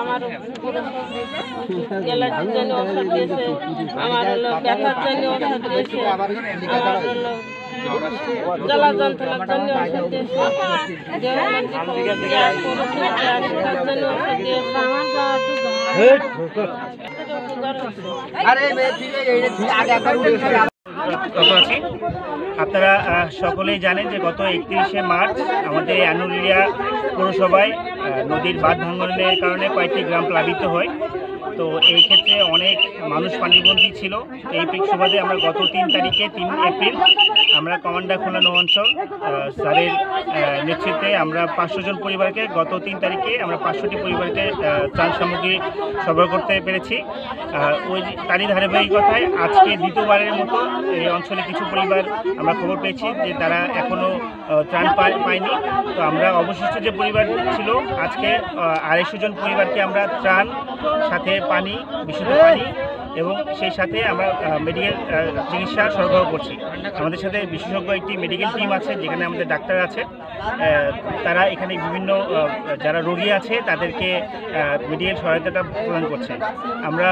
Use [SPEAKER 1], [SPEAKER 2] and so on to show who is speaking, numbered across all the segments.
[SPEAKER 1] আমার অ্যালার্জির জন্য ওষুধ দিয়েছে, আমার হলো ব্যথার জন্য ওষুধ দিয়েছে, আমার হলো জ্বালা যন্ত্রণার জন্য ওষুধ দিয়েছে,
[SPEAKER 2] আপনারা সকলেই জানেন যে গত 31শে মার্চ আমাদের আনুলিয়া পৌরসভায় নদীর বাঁধ ভাঙনের কারণে কয়েকটি গ্রাম প্লাবিত হয়। তো এই ক্ষেত্রে অনেক মানুষ পানিবন্দী ছিল। এই সুবাদে আমরা গত 3 তারিখে 3 এপ্রিল আমরা কমান্ডার খোলা নৌ অঞ্চল স্যারের নেতৃত্বে আমরা 500 জন পরিবারকে গত 3 তারিখে আমরা 500টি পরিবারকে ত্রাণ সামগ্রী সরবরাহ করতে পেরেছি। ওই তারই ধারাবাহিকতায় আজকে দ্বিতীয়বারের মতো এই অঞ্চলে কিছু পরিবার আমরা খবর পেয়েছি যে তারা এখনও ত্রাণ পায়নি। তো আমরা অবশিষ্ট যে পরিবার ছিল আজকে 250 জন পরিবারকে আমরা ত্রাণ, সাথে পানি, বিশুদ্ধ পানি এবং সেই সাথে আমরা মেডিকেল চিকিৎসা সরবরাহ করছি। আমাদের সাথে বিশেষজ্ঞ একটি মেডিকেল টিম আছে, যেখানে আমাদের ডাক্তার আছে। তারা এখানে বিভিন্ন যারা রোগী আছে তাদেরকে মেডিকেল সহায়তাটা প্রদান করছে। আমরা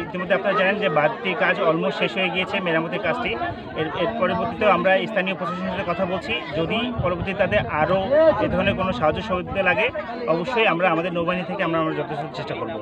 [SPEAKER 2] ইতিমধ্যে আপনারা জানেন যে বাঁধটির কাজ অলমোস্ট শেষ হয়ে গিয়েছে, মেরামতের কাজটি। এর পরবর্তীতেও আমরা স্থানীয় প্রশাসনের সাথে কথা বলছি, যদি পরবর্তীতে তাদের আরও এ ধরনের কোনো সাহায্য সহযোগিতা লাগে অবশ্যই আমরা আমাদের নৌবাহিনী থেকে আমরা যথেষ্ট চেষ্টা করব।